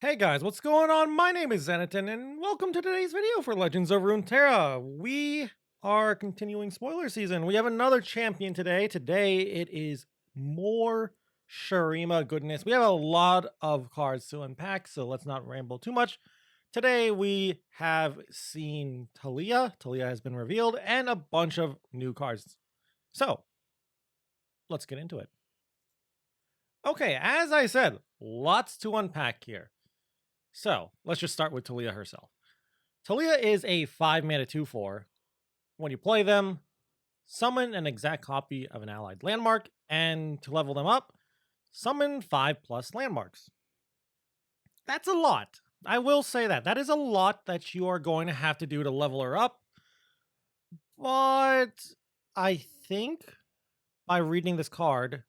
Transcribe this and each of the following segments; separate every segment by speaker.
Speaker 1: Hey guys, what's going on? My name is Xanaton, and welcome to today's video for Legends of Runeterra. We are continuing spoiler season. We have another champion today. Today it is more Shurima goodness. We have a lot of cards to unpack, so let's not ramble too much. Today we have seen Taliyah. Taliyah has been revealed, and a bunch of new cards. So, let's get into it. Okay, as I said, lots to unpack here. So, let's just start with Taliyah herself. Taliyah is a 5 mana 2/4. When you play them, summon an exact copy of an allied landmark, and to level them up, summon 5+ landmarks. That's a lot. I will say that. That is a lot that you are going to have to do to level her up. But I think by reading this card,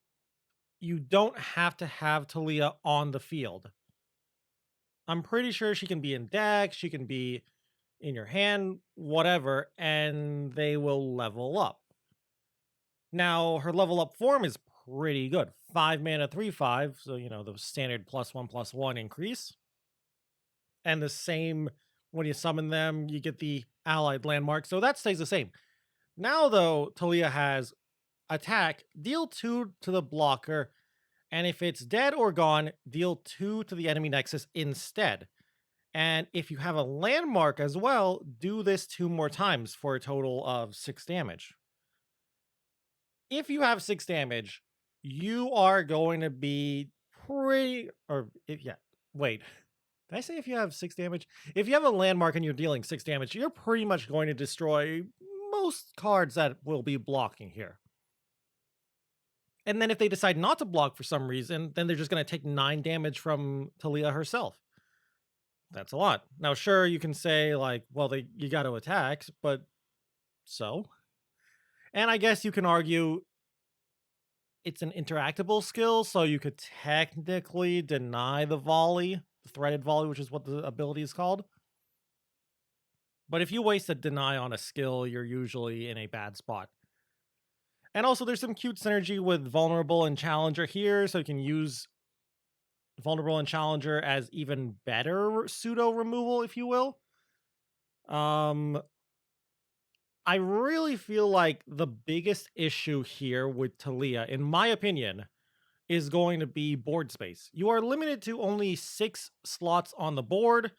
Speaker 1: you don't have to have Taliyah on the field. I'm pretty sure she can be in deck, she can be in your hand, whatever, and they will level up. Now, her level up form is pretty good. 5 mana, 3/5, so the standard +1/+1 increase. And the same when you summon them, you get the allied landmark, so that stays the same. Now, though, Taliyah has attack, deal 2 to the blocker, and if it's dead or gone, deal 2 to the enemy nexus instead. And if you have a landmark as well, do this 2 more times for a total of 6 damage. If you have 6 damage, you are going to be pretty, or if, yeah, wait. Did I say if you have 6 damage? If you have a landmark and you're dealing 6 damage, you're pretty much going to destroy most cards that will be blocking here. And then if they decide not to block for some reason, then they're just going to take 9 damage from Taliyah herself. That's a lot. Now, sure, you can say, like, well, you got to attack, but so? And I guess you can argue it's an interactable skill, so you could technically deny the volley, the threaded volley, which is what the ability is called. But if you waste a deny on a skill, you're usually in a bad spot. And also, there's some cute synergy with Vulnerable and Challenger here, so you can use Vulnerable and Challenger as even better pseudo removal, if you will. I really feel like the biggest issue here with Taliyah, in my opinion, is going to be board space. You are limited to only 6 slots on the board,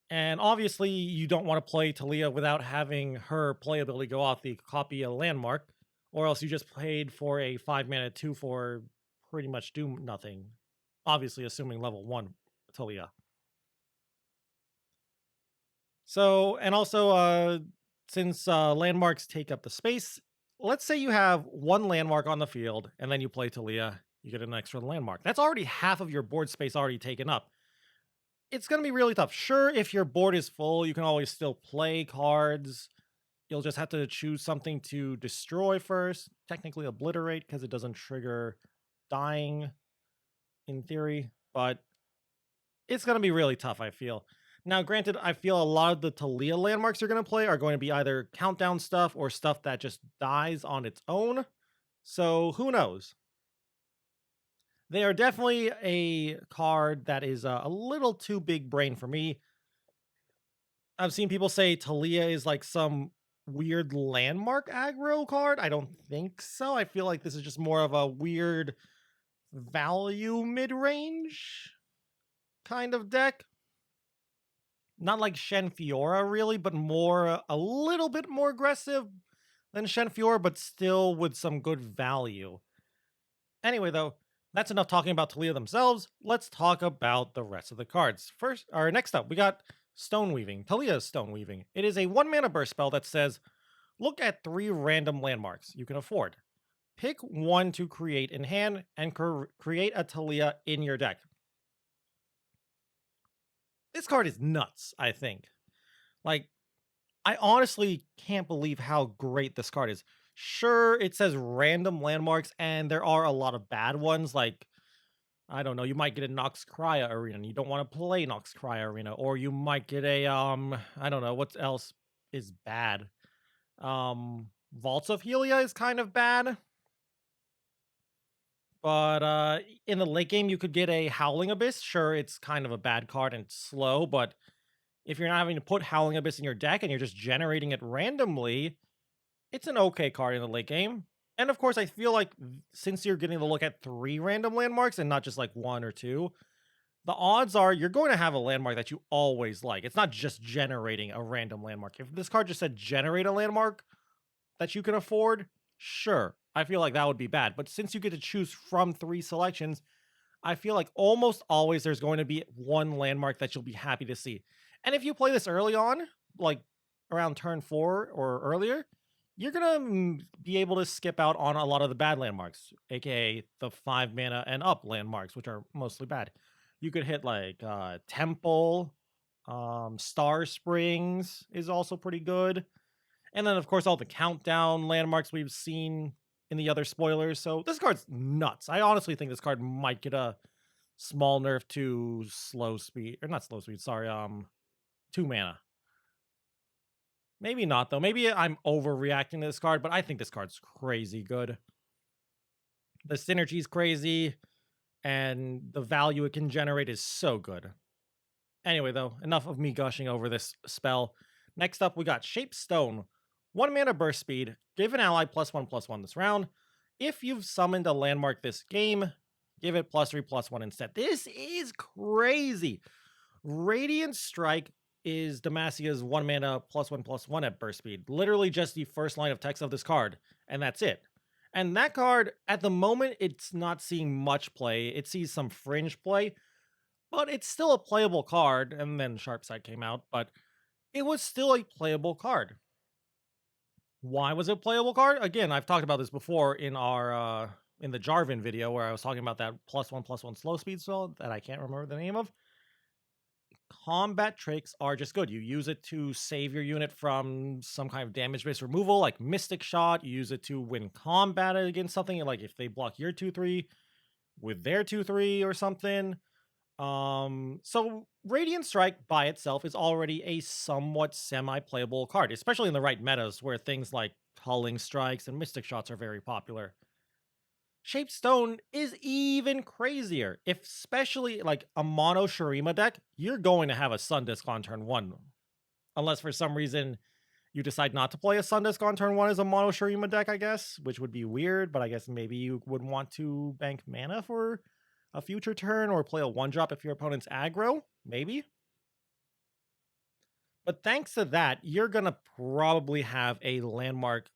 Speaker 1: and obviously you don't want to play Taliyah without having her playability go off the copy a landmark, or else you just played for a 5 mana 2 for pretty much do nothing. Obviously, assuming level 1 Taliyah. So, and also, since landmarks take up the space, let's say you have 1 landmark on the field, and then you play Taliyah, you get an extra landmark. That's already half of your board space already taken up. It's going to be really tough. Sure, if your board is full, you can always still play cards. You'll just have to choose something to destroy first. Technically obliterate, because it doesn't trigger dying, in theory. But it's going to be really tough, I feel. Now, granted, I feel a lot of the Taliyah landmarks you're going to play are going to be either countdown stuff or stuff that just dies on its own. So, who knows? They are definitely a card that is a little too big brain for me. I've seen people say Taliyah is like some weird landmark aggro card. I don't think so. I feel like this is just more of a weird value mid-range kind of deck. Not like Shen Fiora, really, but more a little bit more aggressive than Shen Fiora, but still with some good value. Anyway, though, that's enough talking about Taliyah themselves. Let's talk about the rest of the cards. First, or next up, we got Stone Weaving. Taliyah's Stone Weaving. It is a 1 mana burst spell that says, look at 3 random landmarks you can afford. Pick 1 to create in hand and create a Taliyah in your deck. This card is nuts, I think. Like, I honestly can't believe how great this card is. Sure, it says random landmarks, and there are a lot of bad ones, like, I don't know, you might get a Nox Crya Arena, and you don't want to play Nox Crya Arena, or you might get a, I don't know, what else is bad? Vaults of Helia is kind of bad. But in the late game, you could get a Howling Abyss. Sure, it's kind of a bad card and slow, but if you're not having to put Howling Abyss in your deck and you're just generating it randomly, it's an okay card in the late game. And of course, I feel like since you're getting to look at 3 random landmarks and not just like 1 or 2, the odds are you're going to have a landmark that you always like. It's not just generating a random landmark. If this card just said generate a landmark that you can afford, sure, I feel like that would be bad. But since you get to choose from 3 selections, I feel like almost always there's going to be one landmark that you'll be happy to see. And if you play this early on, like around turn 4 or earlier, you're going to be able to skip out on a lot of the bad landmarks, aka the 5 mana and up landmarks, which are mostly bad. You could hit like Temple, Star Springs is also pretty good. And then, of course, all the countdown landmarks we've seen in the other spoilers. So this card's nuts. I honestly think this card might get a small nerf to slow speed, or not slow speed, sorry, 2 mana. Maybe not, though. Maybe I'm overreacting to this card, but I think this card's crazy good. The synergy's crazy, and the value it can generate is so good. Anyway, though, enough of me gushing over this spell. Next up, we got Shape Stone. 1 mana burst speed. Give an ally +1/+1 this round. If you've summoned a landmark this game, give it +3/+1 instead. This is crazy. Radiant Strike is Damasia's 1 mana +1/+1 at burst speed. Literally just the first line of text of this card, and that's it. And that card, at the moment, it's not seeing much play. It sees some fringe play, but it's still a playable card. And then Sharpside came out, but it was still a playable card. Why was it a playable card? Again, I've talked about this before in our in the Jarvan video where I was talking about that +1/+1 slow speed spell that I can't remember the name of. Combat tricks are just good. You use it to save your unit from some kind of damage-based removal, like Mystic Shot. You use it to win combat against something, like if they block your 2/3 with their 2/3 or something. So Radiant Strike by itself is already a somewhat semi-playable card, especially in the right metas where things like Culling Strikes and Mystic Shots are very popular. Shaped Stone is even crazier. If especially like a mono Shurima deck, you're going to have a Sun Disc on turn 1. Unless for some reason you decide not to play a Sun Disc on turn 1 as a mono Shurima deck, I guess, which would be weird, but I guess maybe you would want to bank mana for a future turn or play a 1-drop if your opponent's aggro, maybe. But thanks to that, you're going to probably have a landmark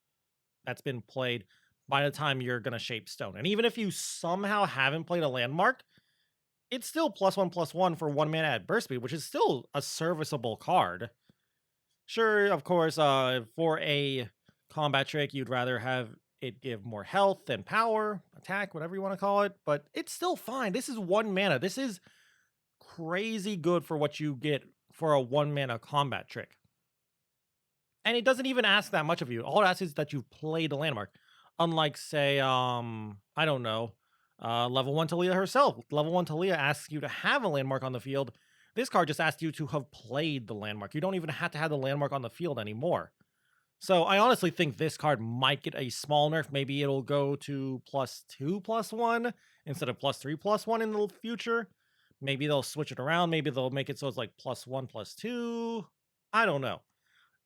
Speaker 1: that's been played by the time you're going to Shape Stone. And even if you somehow haven't played a landmark, it's still +1/+1 for 1 mana at burst speed, which is still a serviceable card. Sure, of course, for a combat trick, you'd rather have it give more health and power, attack, whatever you want to call it, but it's still fine. This is 1 mana. This is crazy good for what you get for a 1 mana combat trick. And it doesn't even ask that much of you. All it asks is that you've played a landmark. Unlike, say, I don't know, level 1 Taliyah herself. Level 1 Taliyah asks you to have a landmark on the field. This card just asks you to have played the landmark. You don't even have to have the landmark on the field anymore. So I honestly think this card might get a small nerf. Maybe it'll go to +2/+1 instead of +3/+1 in the future. Maybe they'll switch it around. Maybe they'll make it so it's like +1/+2. I don't know.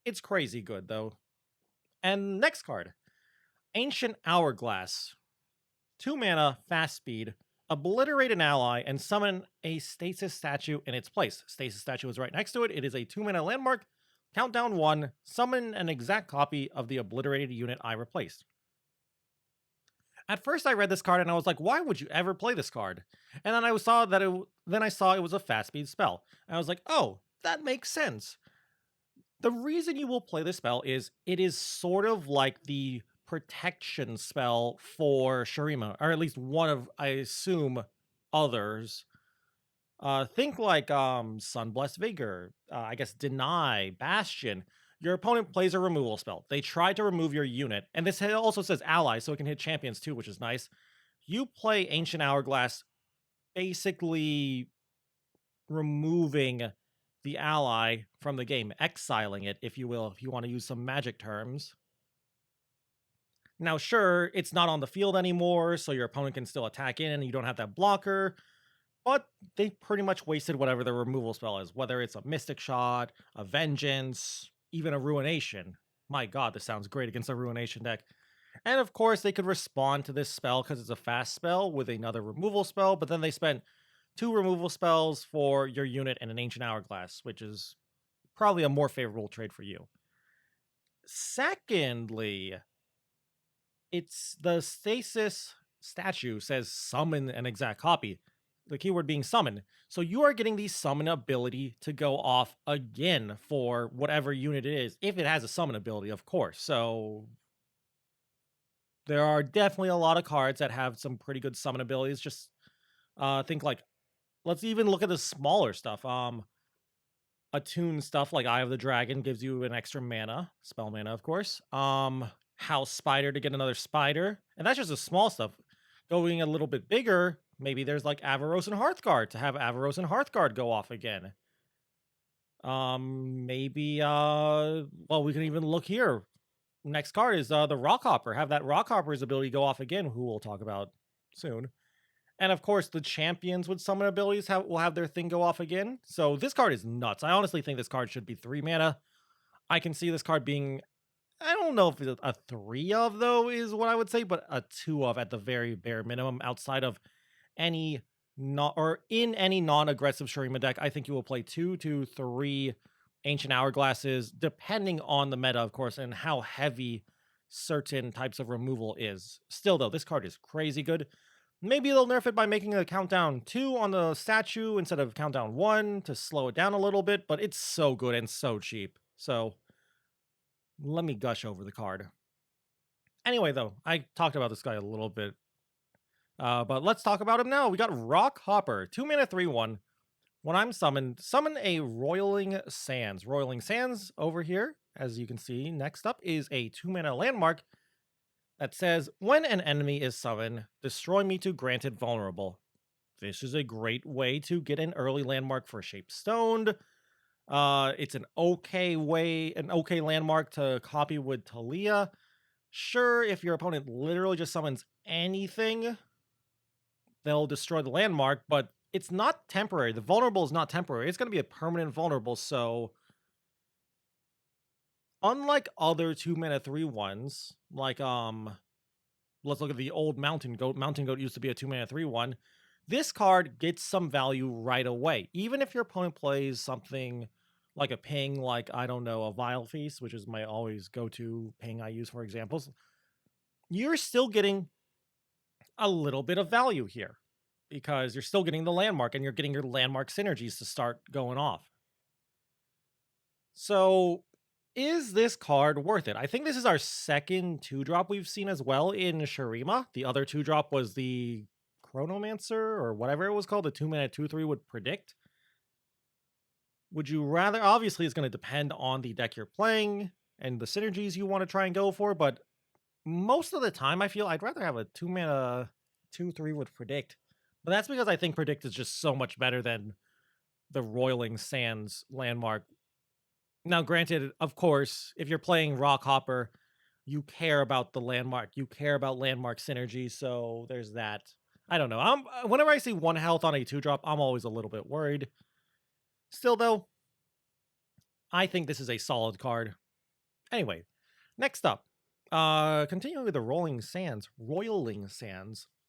Speaker 1: It's crazy good, though. And next card, Ancient Hourglass. 2 mana, fast speed. Obliterate an ally and summon a stasis statue in its place. Stasis statue is right next to it. It is a 2 mana landmark. Countdown 1. Summon an exact copy of the obliterated unit I replaced. At first, I read this card and I was like, "Why would you ever play this card?" And then I saw it was a fast speed spell. And I was like, "Oh, that makes sense." The reason you will play this spell is it is sort of like the protection spell for Shurima, or at least one of, I assume, others. Think like Sunblessed Vigor, I guess Deny, Bastion. Your opponent plays a removal spell. They try to remove your unit, and this also says ally, so it can hit champions too, which is nice. You play Ancient Hourglass, basically removing the ally from the game, exiling it, if you will, if you want to use some magic terms. Now, sure, it's not on the field anymore, so your opponent can still attack in and you don't have that blocker, but they pretty much wasted whatever the removal spell is, whether it's a Mystic Shot, a Vengeance, even a Ruination. My god, this sounds great against a Ruination deck. And of course, they could respond to this spell because it's a fast spell with another removal spell, but then they spent 2 removal spells for your unit and an Ancient Hourglass, which is probably a more favorable trade for you. Secondly, it's the Stasis statue says summon an exact copy. The keyword being summon. So you are getting the summon ability to go off again for whatever unit it is, if it has a summon ability, of course. So there are definitely a lot of cards that have some pretty good summon abilities. Just think like, let's even look at the smaller stuff. Attune stuff like Eye of the Dragon gives you an extra mana, spell mana, of course. House Spider to get another spider, and that's just the small stuff. Going a little bit bigger, maybe there's like Avaros and Hearthguard to have Avaros and Hearthguard go off again. Maybe well, we can even look here. Next card is the Rockhopper. Have that Rockhopper's ability go off again, who we'll talk about soon. And of course, the champions with summon abilities will have their thing go off again. So this card is nuts. I honestly think this card should be 3 mana. I can see this card being, I don't know if a 3 of though is what I would say, but a 2 of at the very bare minimum. Outside of any not or in any non-aggressive Shurima deck, I think you will play 2 to 3 Ancient Hourglasses, depending on the meta, of course, and how heavy certain types of removal is. Still though, this card is crazy good. Maybe they'll nerf it by making a countdown 2 on the statue instead of countdown 1 to slow it down a little bit, but it's so good and so cheap. So let me gush over the card. Anyway, though, I talked about this guy a little bit, but let's talk about him now. We got Rockhopper, 2 mana 3/1. When I'm summoned, summon a Roiling Sands. Roiling Sands over here, as you can see, next up is a 2 mana landmark that says, when an enemy is summoned, destroy me to granted vulnerable. This is a great way to get an early landmark for Shape Stoned. It's an okay landmark to copy with Taliyah. Sure, if your opponent literally just summons anything, they'll destroy the landmark, but it's not temporary. The vulnerable is not temporary. It's going to be a permanent vulnerable, so unlike other 2 mana 3/1s, like let's look at the old Mountain Goat. Mountain Goat used to be a 2 mana 3/1. This card gets some value right away. Even if your opponent plays something like a ping, like, I don't know, a Vile Feast, which is my always go-to ping I use for examples, you're still getting a little bit of value here because you're still getting the landmark and you're getting your landmark synergies to start going off. So is this card worth it? I think this is our second 2-drop we've seen as well in Shurima. The other 2-drop was the Chronomancer or whatever it was called, the 2 mana 2/3 would predict. Would you rather, obviously it's going to depend on the deck you're playing and the synergies you want to try and go for, but most of the time I feel I'd rather have a 2 mana 2/3 would predict. But that's because I think predict is just so much better than the Roiling Sands landmark. Now, granted, of course, if you're playing Rockhopper, you care about the landmark. You care about landmark synergy, so there's that. I don't know. Whenever I see 1 health on a 2-drop, I'm always a little bit worried. Still, though, I think this is a solid card. Anyway, next up, continuing with the Roiling Sands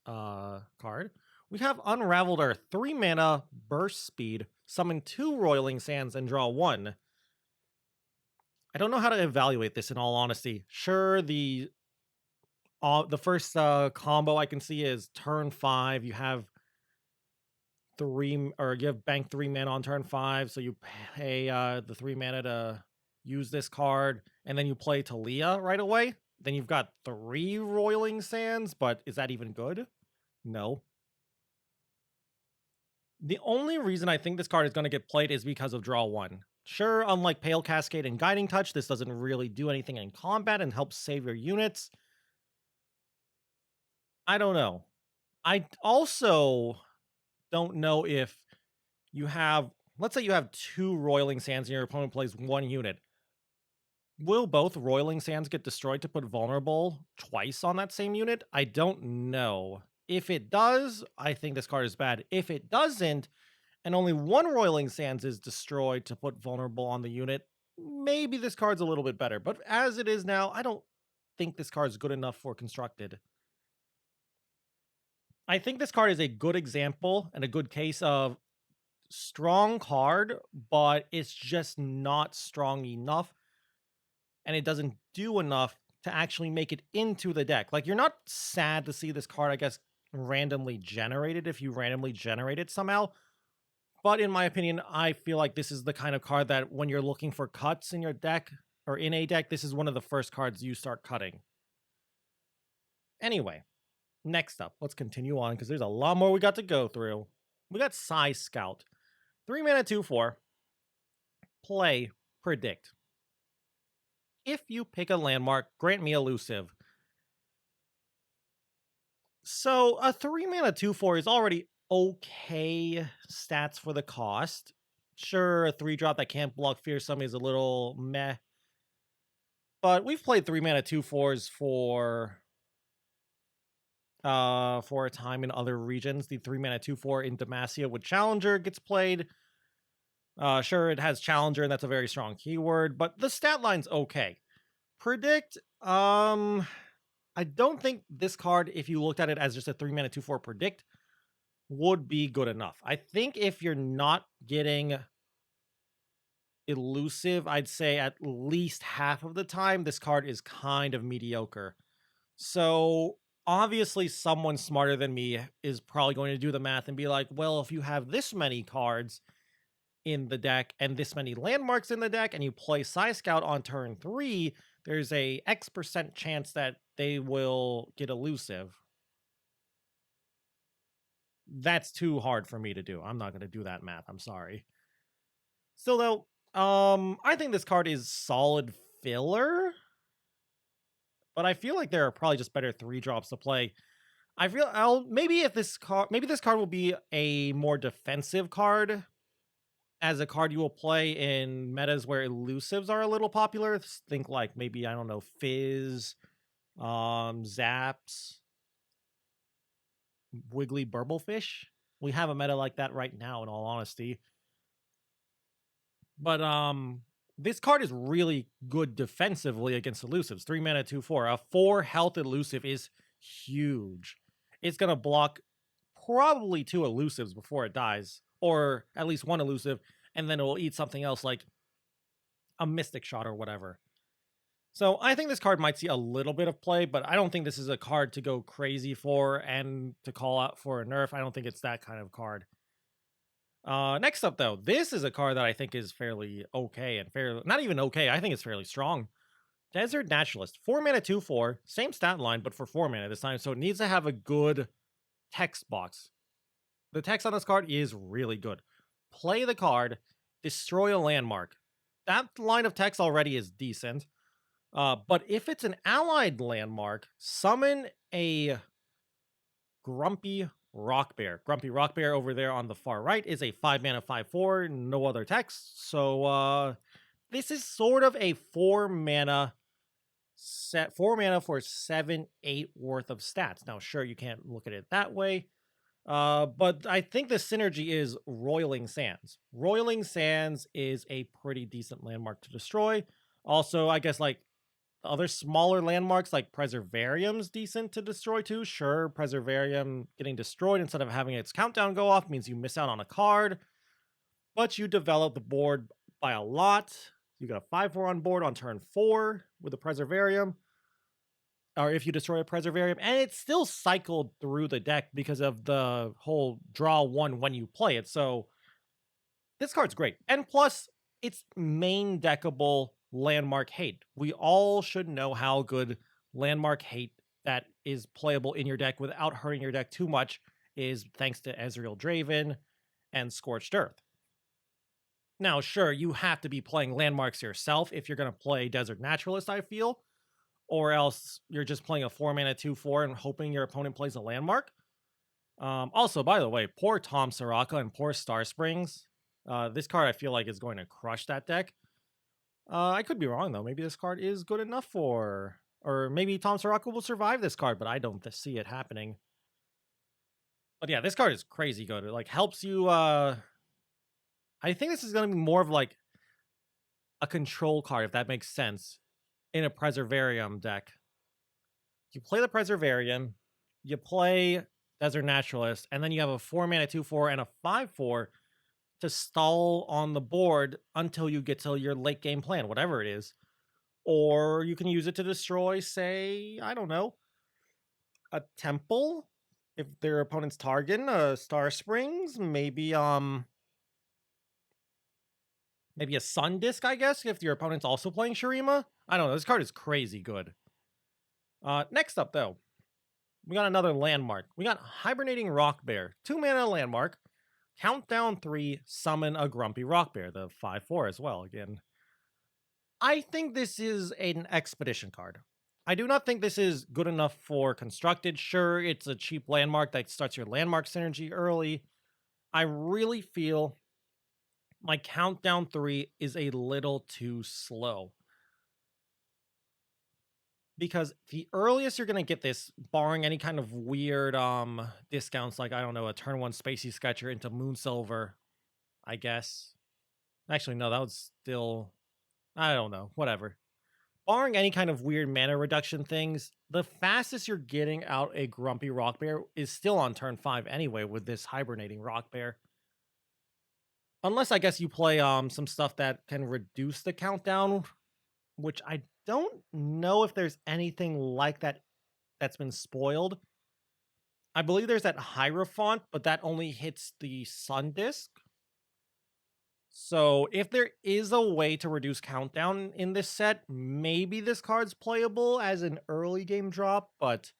Speaker 1: card, we have Unraveled Earth, 3 mana, burst speed, summon 2 Roiling Sands and draw 1. I don't know how to evaluate this in all honesty. Sure, the first combo I can see is turn 5. You have you have bank 3 mana on turn 5, so you pay the 3 mana to use this card, and then you play Taliyah right away. Then you've got 3 Roiling Sands, but is that even good? No. The only reason I think this card is going to get played is because of draw 1. Sure, unlike Pale Cascade and Guiding Touch, this doesn't really do anything in combat and helps save your units. I don't know. I also don't know if you have, let's say you have 2 Roiling Sands and your opponent plays 1 unit. Will both Roiling Sands get destroyed to put vulnerable twice on that same unit? I don't know. If it does, I think this card is bad. If it doesn't, and only one Roiling Sands is destroyed to put vulnerable on the unit, maybe this card's a little bit better. But as it is now, I don't think this card's good enough for constructed. I think this card is a good example and a good case of strong card, but it's just not strong enough and it doesn't do enough to actually make it into the deck. Like, you're not sad to see this card, I guess, randomly generated if you randomly generate it somehow. But in my opinion, I feel like this is the kind of card that when you're looking for cuts in your deck or in a deck, this is one of the first cards you start cutting. Anyway, next up, let's continue on because there's a lot more we got to go through. We got Psy Scout. 3 mana, 2/4. Play, predict. If you pick a landmark, grant me elusive. So a 3 mana 2/4 is already okay stats for the cost. Sure, a 3-drop that can't block Fearsome is a little meh. But we've played 3 mana 2/4s for a time in other regions. The 3 mana 2/4 in Demacia with Challenger gets played. Sure, it has Challenger, and that's a very strong keyword, but the stat line's okay. Predict, I don't think this card, if you looked at it as just a 3 mana 2/4 predict, would be good enough. I think if you're not getting elusive, I'd say at least half of the time, this card is kind of mediocre. So obviously someone smarter than me is probably going to do the math and be like, well, if you have this many cards in the deck and this many landmarks in the deck and you play Psy Scout on turn 3, there's a X% chance that they will get elusive. That's too hard for me to do. I'm not going to do that math. I'm sorry. Still though, I think this card is solid filler, but I feel like there are probably just better 3-drops to play. Maybe this card will be a more defensive card as a card you will play in metas where elusives are a little popular. Think like maybe, I don't know, Fizz, Zaps, Wiggly Burblefish. We have a meta like that right now, in all honesty. But this card is really good defensively against elusives. 3 mana, 2/4. A 4 health elusive is huge. It's gonna block probably 2 elusives before it dies, or at least 1 elusive, and then it will eat something else like a Mystic Shot or whatever. So I think this card might see a little bit of play, but I don't think this is a card to go crazy for and to call out for a nerf. I don't think it's that kind of card. Next up, though, this is a card that I think is fairly okay and fairly, not even okay, I think it's fairly strong. Desert Naturalist. 4 mana, 2/4. Same stat line, but for 4 mana this time, so it needs to have a good text box. The text on this card is really good. Play the card, destroy a landmark. That line of text already is decent. But if it's an allied landmark, summon a Grumpy Rock Bear. Grumpy Rock Bear over there on the far right is a 5 mana 5/4, no other text. So this is sort of a 4 mana for 7-8 worth of stats. Now, sure, you can't look at it that way. But I think the synergy is Roiling Sands. Roiling Sands is a pretty decent landmark to destroy. Also, I guess like other smaller landmarks like Preservarium's decent to destroy too. Sure, Preservarium getting destroyed instead of having its countdown go off means you miss out on a card, but you develop the board by a lot. You got a 5/4 on board on turn 4 with a Preservarium, or if you destroy a Preservarium, and it's still cycled through the deck because of the whole draw 1 when you play it. So this card's great. And plus, it's main deckable landmark hate. We all should know how good landmark hate that is playable in your deck without hurting your deck too much is thanks to Ezreal Draven and Scorched Earth. Now, sure, you have to be playing landmarks yourself if you're going to play Desert Naturalist, I feel, or else you're just playing a 4 mana 2/4 and hoping your opponent plays a landmark. Also, by the way, poor Tom Soraka and poor Star Springs. This card I feel like is going to crush that deck. I could be wrong though. Maybe this card is good enough for, or maybe Tom Soraka will survive this card, but I don't see it happening. But yeah, this card is crazy good. It like helps you. I think this is going to be more of like a control card, if that makes sense, in a Preservarium deck. You play the Preservarium, you play Desert Naturalist, and then you have a 4-mana 2/4 and a 5/4 to stall on the board until you get to your late game plan, whatever it is. Or you can use it to destroy, say, I don't know, a temple if their opponent's Targon, Star Springs, maybe maybe a Sun Disc, I guess, if your opponent's also playing Shurima. I don't know. This card is crazy good. Next up, though, we got another landmark. We got Hibernating Rock Bear. 2-mana landmark. Countdown 3, summon a Grumpy Rock Bear. The 5/4 as well, again. I think this is an expedition card. I do not think this is good enough for constructed. Sure, it's a cheap landmark that starts your landmark synergy early. I really feel my countdown 3 is a little too slow. Because the earliest you're going to get this, barring any kind of weird discounts, like, I don't know, a turn 1 Spacey Sketcher into Moonsilver, I guess. Actually, no, that was still, I don't know, whatever. Barring any kind of weird mana reduction things, the fastest you're getting out a Grumpy Rock Bear is still on turn 5 anyway with this Hibernating Rock Bear. Unless, I guess, you play some stuff that can reduce the countdown, which I don't know if there's anything like that that's been spoiled. I believe there's that Hierophant, but that only hits the Sun Disc. So if there is a way to reduce countdown in this set, maybe this card's playable as an early game drop, but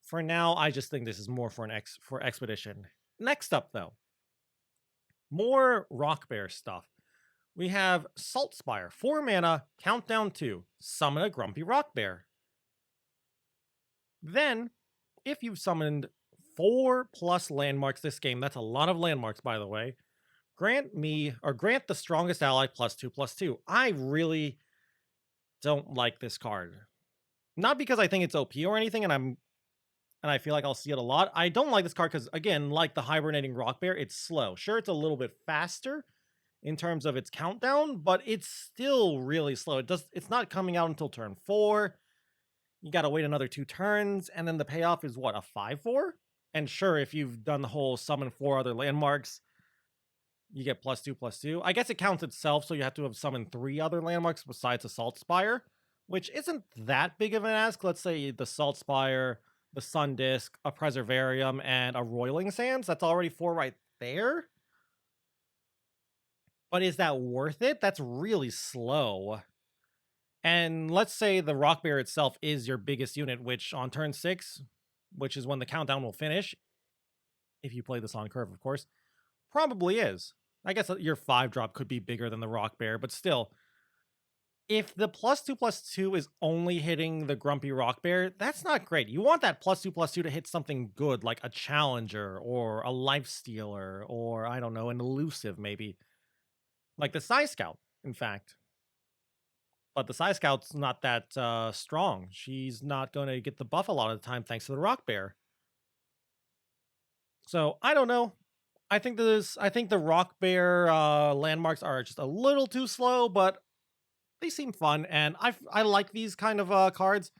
Speaker 1: for now, I just think this is more for for Expedition. Next up, though, more Rock Bear stuff. We have Salt Spire, 4 mana, countdown 2, summon a Grumpy Rock Bear. Then, if you've summoned 4+ landmarks this game, that's a lot of landmarks, by the way, grant the strongest ally +2/+2. I really don't like this card. Not because I think it's OP or anything, and I feel like I'll see it a lot. I don't like this card because, again, like the Hibernating Rock Bear, it's slow. Sure, it's a little bit faster in terms of its countdown, but it's still really slow. It's not coming out until turn 4. You gotta wait another 2 turns, and then the payoff is what, a 5/4? And sure, if you've done the whole summon 4 other landmarks, you get +2/+2. I guess it counts itself, so you have to have summoned 3 other landmarks besides the Salt Spire, which isn't that big of an ask. Let's say the Salt Spire, the Sun Disc, a Preservarium, and a Roiling Sands. That's already 4 right there. But is that worth it? That's really slow. And let's say the Rock Bear itself is your biggest unit, which on turn 6, which is when the countdown will finish, if you play this on curve, of course, probably is. I guess your 5-drop could be bigger than the Rock Bear, but still, if the +2/+2 is only hitting the Grumpy Rock Bear, that's not great. You want that +2/+2 to hit something good, like a Challenger, or a Lifestealer, or, I don't know, an Elusive, maybe. Like the Psy Scout, in fact. But the Psy Scout's not that strong. She's not going to get the buff a lot of the time thanks to the Rock Bear. So, I don't know. I think the Rock Bear landmarks are just a little too slow, but they seem fun, and I like these kind of cards.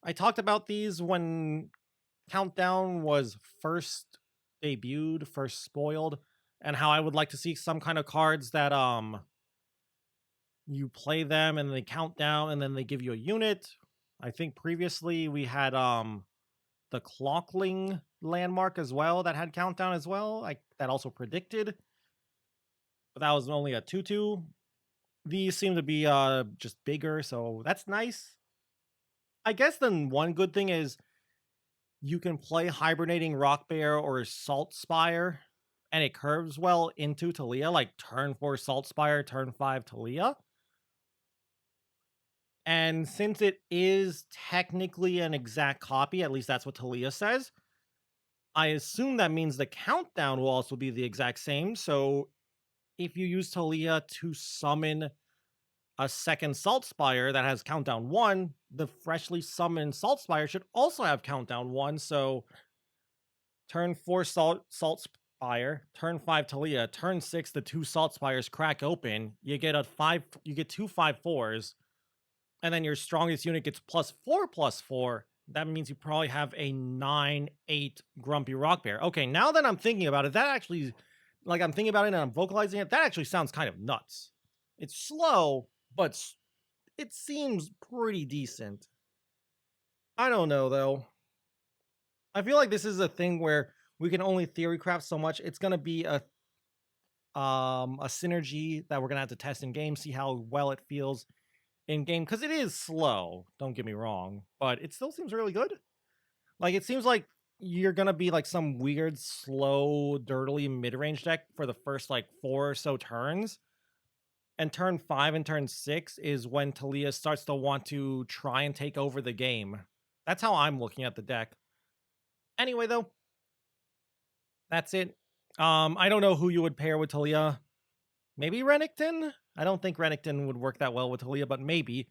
Speaker 1: I talked about these when Countdown was first debuted, first spoiled, and how I would like to see some kind of cards that you play them and they count down and then they give you a unit. I think previously we had the Clockling landmark as well that had countdown as well. That also predicted, but that was only a 2/2. These seem to be just bigger, so that's nice. I guess then one good thing is you can play Hibernating Rock Bear or Salt Spire, and it curves well into Taliyah, like turn 4 Salt Spire, turn 5 Taliyah. And since it is technically an exact copy, at least that's what Taliyah says, I assume that means the countdown will also be the exact same. So if you use Taliyah to summon a second Salt Spire that has countdown 1, the freshly summoned Salt Spire should also have countdown 1. So turn 4 Salt Spire, turn 5 Taliyah, turn 6 the 2 Salt Spires crack open. You get two 5/4s, and then your strongest unit gets +4/+4. That means you probably have a 9/8 Grumpy Rock Bear. Okay, now that I'm thinking about it, that actually, like, I'm thinking about it and I'm vocalizing it, that actually sounds kind of nuts. It's slow, but it seems pretty decent. I don't know, though. I feel like this is a thing where we can only theory craft so much. It's gonna be a synergy that we're gonna have to test in game, see how well it feels in game, because it is slow, don't get me wrong, but it still seems really good. Like, it seems like you're gonna be like some weird, slow, dirtily mid-range deck for the first like 4 or so turns. And turn 5 and turn 6 is when Taliyah starts to want to try and take over the game. That's how I'm looking at the deck. Anyway, though, that's it. I don't know who you would pair with Taliyah. Maybe Renekton? I don't think Renekton would work that well with Taliyah, but maybe.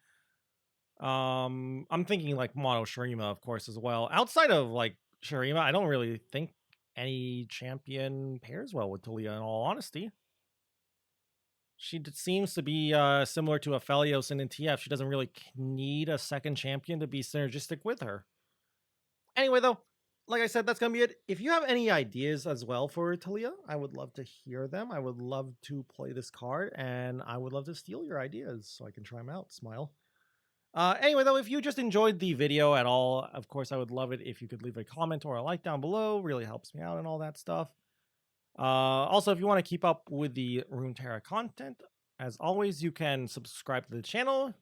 Speaker 1: I'm thinking like Mono Shurima, of course, as well. Outside of like Shurima, I don't really think any champion pairs well with Taliyah, in all honesty. She seems to be similar to Aphelios in TF. She doesn't really need a second champion to be synergistic with her. Anyway, though, like I said, that's going to be it. If you have any ideas as well for Taliyah, I would love to hear them. I would love to play this card, and I would love to steal your ideas so I can try them out. Smile. Anyway, though, if you just enjoyed the video at all, of course, I would love it if you could leave a comment or a like down below. Really helps me out and all that stuff. Also, if you want to keep up with the Runeterra content, as always, you can subscribe to the channel.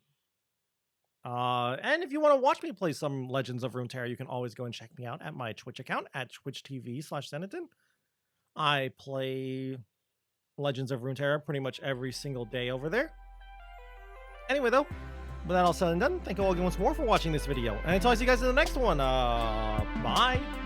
Speaker 1: And if you want to watch me play some Legends of Runeterra, you can always go and check me out at my Twitch account at twitch.tv/Zeneton. I play Legends of Runeterra pretty much every single day over there. Anyway, though, with that all said and done, thank you all again once more for watching this video. And until I see you guys in the next one, bye!